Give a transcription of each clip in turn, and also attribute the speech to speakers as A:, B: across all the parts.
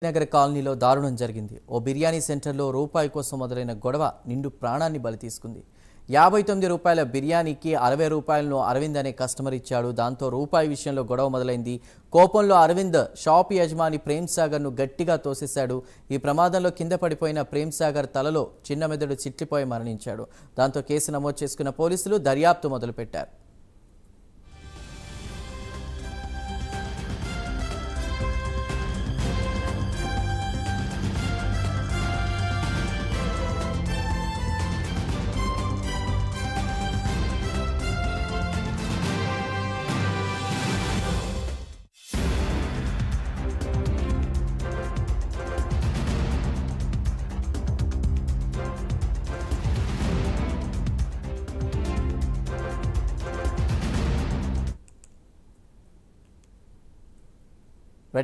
A: నగర్ కాలనీలో దారుణం జరిగింది. ఓ బిర్యానీ సెంటర్లో రూపాయి కోసం మొదలైన గొడవ నిండు ప్రాణాన్ని బలి తీసుకుంది. 59 రూపాయల బిర్యానీకి 60 రూపాయలను అరవింద్ అనే కస్టమర్ ఇచ్చాడు. దాంతో రూపాయి విషయంలో గొడవ మొదలైంది. కోపంలో అరవింద్ షాప్ యజమాని ప్రేమ్ సాగర్ ను గట్టిగా తోసేశాడు. ఈ ప్రమాదంలో కింద పడిపోయిన ప్రేమ్ సాగర్ తలలో చిన్న మెదడు చిట్లిపోయి మరణించాడు. దాంతో కేసు నమోదు చేసుకున్న పోలీసులు దర్యాప్తు మొదలుపెట్టారు.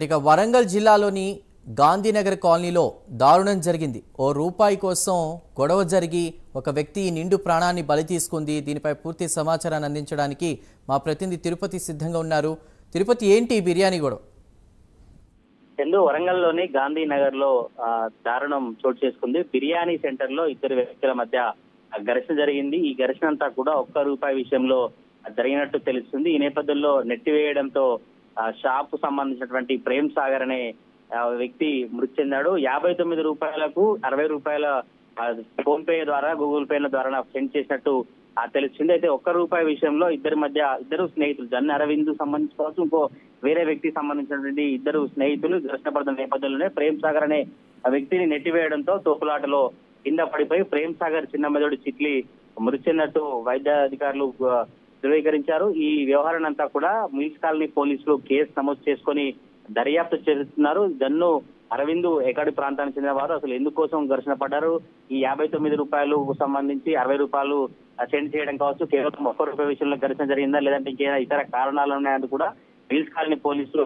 A: ఇక వరంగల్ జిల్లాలోని గాంధీనగర్ కాలనీలో దారుణం జరిగింది. ఓ రూపాయి కోసం గొడవ జరిగి ఒక వ్యక్తి నిండు ప్రాణాన్ని బలి తీసుకుంది. దీనిపై పూర్తి సమాచారాన్ని అందించడానికి మా ప్రతినిధి తిరుపతి సిద్ధంగా ఉన్నారు. తిరుపతి, ఏంటి బిర్యానీ గొడవ?
B: వరంగల్లోని గాంధీనగర్ లో దారుణం చోటు చేసుకుంది. బిర్యానీ సెంటర్ లో ఇద్దరు వ్యక్తుల మధ్య ఘర్షణ జరిగింది. ఈ ఘర్షణ అంతా కూడా ₹1 విషయంలో జరిగినట్టు తెలుస్తుంది. ఈ నేపథ్యంలో నెట్టివేయడంతో షాప్ సంబంధించినటువంటి ప్రేమ్ సాగర్ అనే వ్యక్తి మృతి చెందాడు. 59 రూపాయలకు 60 రూపాయల ఫోన్ పే ద్వారా, గూగుల్ పే ద్వారా సెండ్ చేసినట్టు తెలిసింది. అయితే ₹1 విషయంలో ఇద్దరు స్నేహితులు, జన్ అరవింద్ సంబంధించుకోవచ్చు, ఇంకో వేరే వ్యక్తికి సంబంధించినటువంటి ఇద్దరు స్నేహితులు ఘర్షణ పడుతున్న నేపథ్యంలోనే ప్రేమ్ సాగర్ అనే వ్యక్తిని నెట్టివేయడంతో తోపులాటలో కింద పడిపోయి ప్రేమ్ సాగర్ చిన్న మెదడు చిట్లి మృతి చెందినట్టు వైద్య అధికారులు ధృవీకరించారు. ఈ వ్యవహారాన్ని అంతా కూడా మిల్స్ కాలనీ పోలీసులు కేసు నమోదు చేసుకుని దర్యాప్తు చేస్తున్నారు. జన్ను అరవింద్ ఎక్కడి ప్రాంతానికి చెందిన వారు, అసలు ఎందుకోసం ఘర్షణ పడ్డారు, ఈ 59 రూపాయలకు సంబంధించి 60 రూపాయలు సెండ్ చేయడం కావచ్చు, కేవలం ₹1 విషయంలో ఘర్షణ జరిగిందా లేదంటే ఇంకేమైనా ఇతర కారణాలు ఉన్నాయని కూడా మిల్స్ కాలనీ పోలీసులు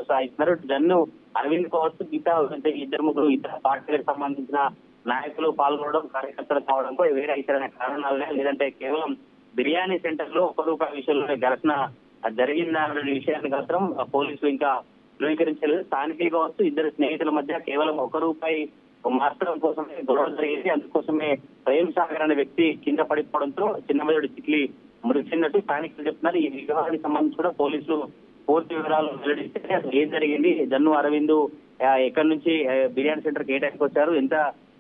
B: సాగిస్తున్నారు. జన్ను అరవింద్ కావచ్చు, ఇద్దరు ముగ్గురు ఇతర పార్టీలకు సంబంధించిన నాయకులు పాల్గొనడం, కార్యకర్తలు కావడంతో వేరే ఇతర కారణాలనే, లేదంటే కేవలం బిర్యానీ సెంటర్ లో ₹1 విషయంలో ఘర్షణ జరిగిందన్న విషయాన్ని మాత్రం పోలీసులు ఇంకా ధృవీకరించలేదు. స్థానికులు కావచ్చు, ఇద్దరు స్నేహితుల మధ్య కేవలం ₹1 మార్చడం కోసమే గొడవ జరిగింది. అందుకోసమే ప్రేమ్ సాగర్ అనే వ్యక్తి కింద పడిపోవడంతో చిన్న మెదడు చిట్లి మృతి చెందినట్టు స్థానికులు చెప్తున్నారు. ఈ వ్యవహారానికి సంబంధించి కూడా పోలీసులు పూర్తి వివరాలు వెల్లడిస్తే అసలు ఏం జరిగింది, జన్ను అరవింద్ ఎక్కడి నుంచి బిర్యానీ సెంటర్ కి ఏ టైంకి వచ్చారు, ఎంత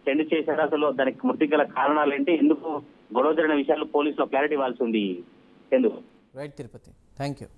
B: సెండ్ చేశారు, అసలు దానికి మృతికి గల కారణాలు ఏంటి, ఎందుకు గొడవ జరిగిన విషయాలు పోలీసులు క్లారిటీ ఇవ్వాల్సి ఉంది.
A: Right Tirupati, thank you.